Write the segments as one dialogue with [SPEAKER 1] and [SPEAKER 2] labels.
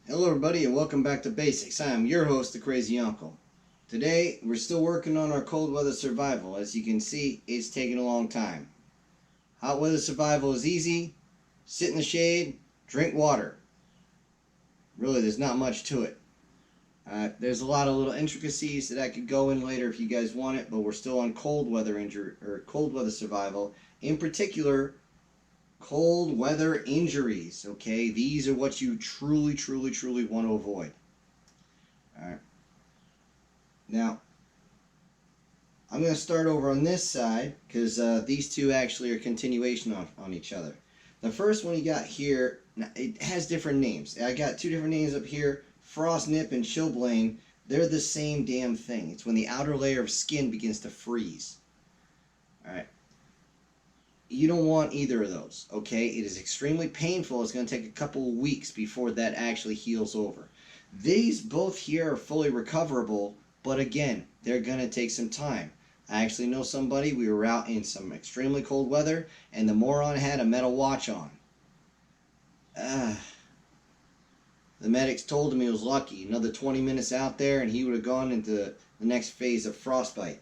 [SPEAKER 1] Hello everybody and welcome back to Basics. I am your host, the Crazy Uncle. Today, we're still working on our cold weather survival. As you can see, it's taking a long time. Hot weather survival is easy. Sit in the shade, drink water. Really, there's not much to it. There's a lot of little intricacies that I could go in later if you guys want it, but we're still on cold weather cold weather survival. In particular, cold weather injuries. Okay, these are what you truly want to avoid. All right. Now, I'm going to start over on this side because these two actually are a continuation on each other. The first one you got here, it has different names. I got two different names up here, frost nip and chilblain. They're the same damn thing. It's when the outer layer of skin begins to freeze. All right. You don't want either of those, okay? It is extremely painful. It's going to take a couple of weeks before that actually heals over. These both here are fully recoverable, but again, they're going to take some time. I actually know somebody, we were out in some extremely cold weather, and the moron had a metal watch on. The medics told him he was lucky. Another 20 minutes out there, and he would have gone into the next phase of frostbite.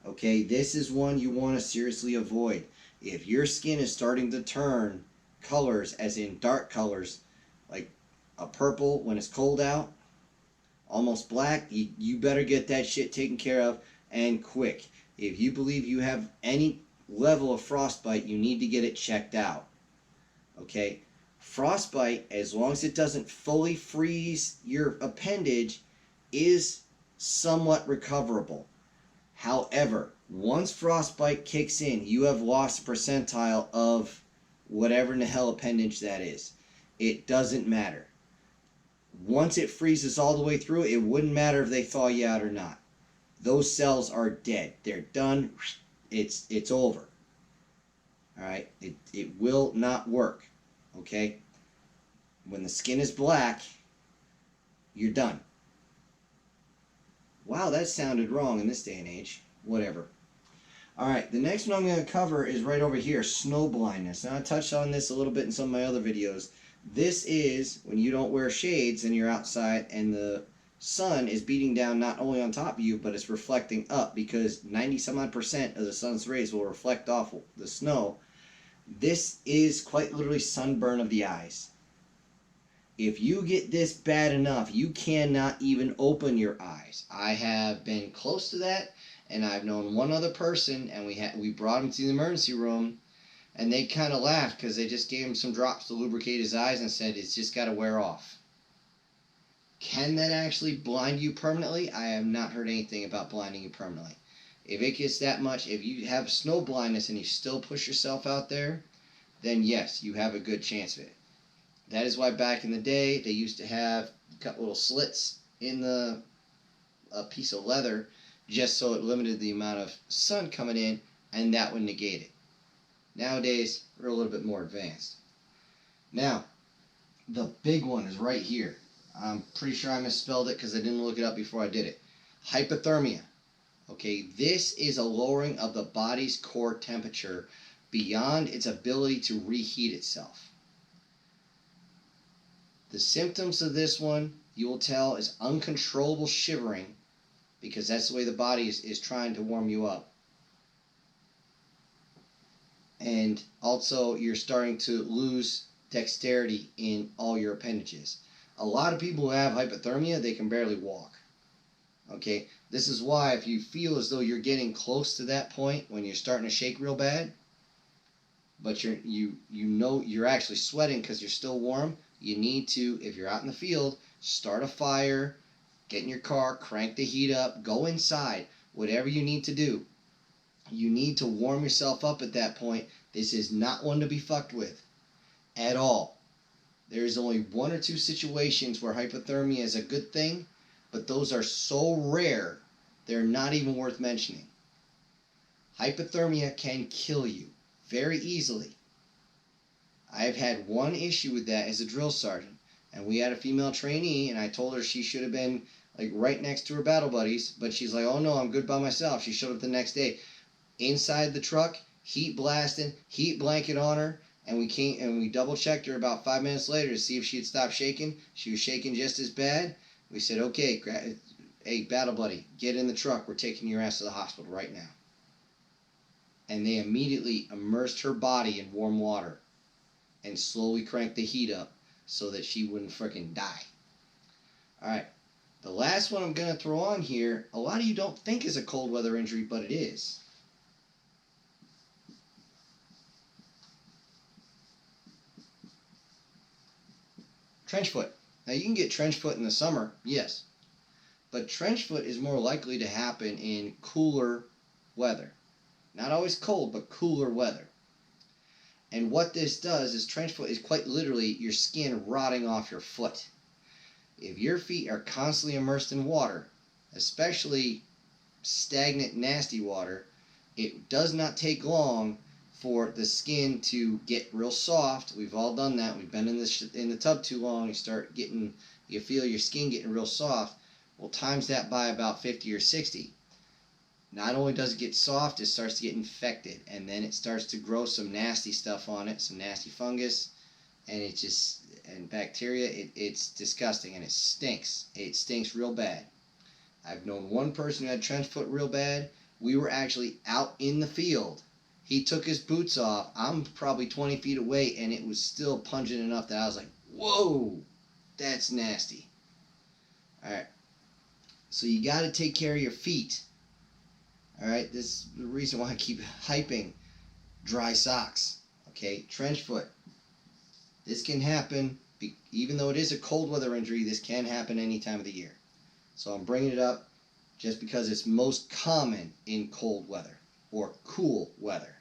[SPEAKER 1] Okay, this is one you want to seriously avoid. If your skin is starting to turn colors, as in dark colors, like a purple when it's cold out, almost black, you better get that shit taken care of and quick. If you believe you have any level of frostbite, you need to get it checked out. Okay? Frostbite, as long as it doesn't fully freeze your appendage, is somewhat recoverable. However, once frostbite kicks in, you have lost a percentile of whatever in the hell appendage that is. It doesn't matter. Once it freezes all the way through, it wouldn't matter if they thaw you out or not. Those cells are dead. They're done. It's over. Alright? It will not work. Okay? When the skin is black, you're done. Wow, that sounded wrong in this day and age. Whatever. Alright, the next one I'm going to cover is right over here, snow blindness. Now, I touched on this a little bit in some of my other videos. This is when you don't wear shades and you're outside and the sun is beating down not only on top of you, but it's reflecting up because 90-some-odd% of the sun's rays will reflect off the snow. This is quite literally sunburn of the eyes. If you get this bad enough, you cannot even open your eyes. I have been close to that, and I've known one other person, and we brought him to the emergency room, and they kind of laughed because they just gave him some drops to lubricate his eyes and said it's just got to wear off. Can that actually blind you permanently? I have not heard anything about blinding you permanently. If it gets that much, if you have snow blindness and you still push yourself out there, then yes, you have a good chance of it. That is why back in the day, they used to have cut little slits in a piece of leather just so it limited the amount of sun coming in, and that would negate it. Nowadays, we're a little bit more advanced. Now, the big one is right here. I'm pretty sure I misspelled it because I didn't look it up before I did it. Hypothermia. Okay, this is a lowering of the body's core temperature beyond its ability to reheat itself. The symptoms of this one, you will tell, is uncontrollable shivering because that's the way the body is trying to warm you up. And also, you're starting to lose dexterity in all your appendages. A lot of people who have hypothermia, they can barely walk. Okay, this is why if you feel as though you're getting close to that point when you're starting to shake real bad, but you know you're actually sweating because you're still warm, you need to, if you're out in the field, start a fire, get in your car, crank the heat up, go inside, whatever you need to do. You need to warm yourself up at that point. This is not one to be fucked with at all. There's only one or two situations where hypothermia is a good thing, but those are so rare, they're not even worth mentioning. Hypothermia can kill you very easily. I've had one issue with that as a drill sergeant, and we had a female trainee, and I told her she should have been like right next to her battle buddies, but she's like, oh no, I'm good by myself. She showed up the next day inside the truck, heat blasting, heat blanket on her, And we double checked her about 5 minutes later to see if she had stopped shaking. She was shaking just as bad. We said, okay, hey, battle buddy, get in the truck. We're taking your ass to the hospital right now. And they immediately immersed her body in warm water and slowly cranked the heat up so that she wouldn't freaking die. All right, the last one I'm going to throw on here, a lot of you don't think is a cold weather injury, but it is. Trench foot. Now, you can get trench foot in the summer, yes. But trench foot is more likely to happen in cooler weather. Not always cold, but cooler weather. And what this does is trench foot is quite literally your skin rotting off your foot. If your feet are constantly immersed in water, especially stagnant, nasty water, it does not take long for the skin to get real soft. We've all done that. We've been in the tub too long. You feel your skin getting real soft. Well, times that by about 50 or 60. Not only does it get soft, it starts to get infected, and then it starts to grow some nasty stuff on it, some nasty fungus, and bacteria. It's disgusting, and it stinks. It stinks real bad. I've known one person who had trench foot real bad. We were actually out in the field. He took his boots off. I'm probably 20 feet away, and it was still pungent enough that I was like, whoa, that's nasty. All right. So you got to take care of your feet. All right. This is the reason why I keep hyping dry socks. Okay. Trench foot. This can happen, even though it is a cold weather injury, this can happen any time of the year. So I'm bringing it up just because it's most common in cold weather or cool weather.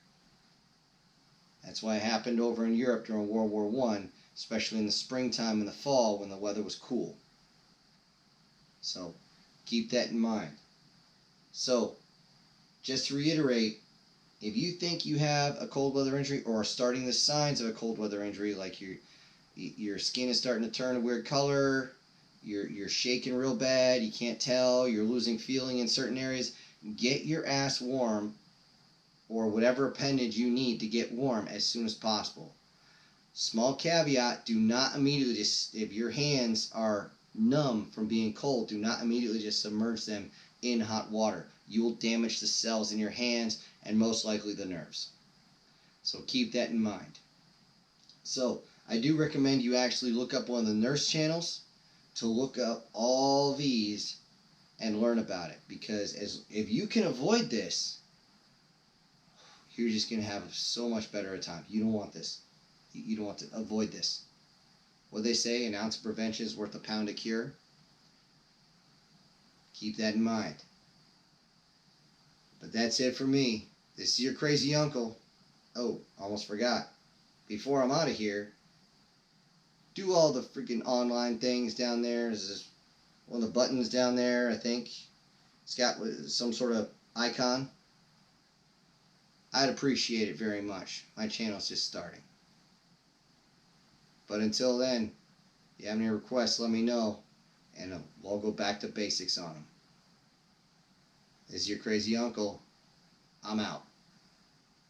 [SPEAKER 1] That's why it happened over in Europe during World War I, especially in the springtime and the fall when the weather was cool. So keep that in mind. So just to reiterate, if you think you have a cold weather injury or are starting the signs of a cold weather injury, like your skin is starting to turn a weird color, you're shaking real bad, you can't tell, you're losing feeling in certain areas, get your ass warm or whatever appendage you need to get warm as soon as possible. Small caveat, do not immediately just, if your hands are numb from being cold, do not immediately just submerge them in hot water. You will damage the cells in your hands and most likely the nerves. So keep that in mind. So I do recommend you actually look up one of the nurse channels to look up all these and learn about it, because if you can avoid this, you're just going to have so much better a time. You don't want this. You don't want to avoid this. What they say, an ounce of prevention is worth a pound of cure. Keep that in mind. But that's it for me. This is your crazy uncle. Oh, almost forgot. Before I'm out of here, do all the freaking online things down there. There's one of the buttons down there, I think. It's got some sort of icon. I'd appreciate it very much. My channel's just starting. But until then, if you have any requests, let me know, and we'll go back to basics on them. This is your crazy uncle. I'm out.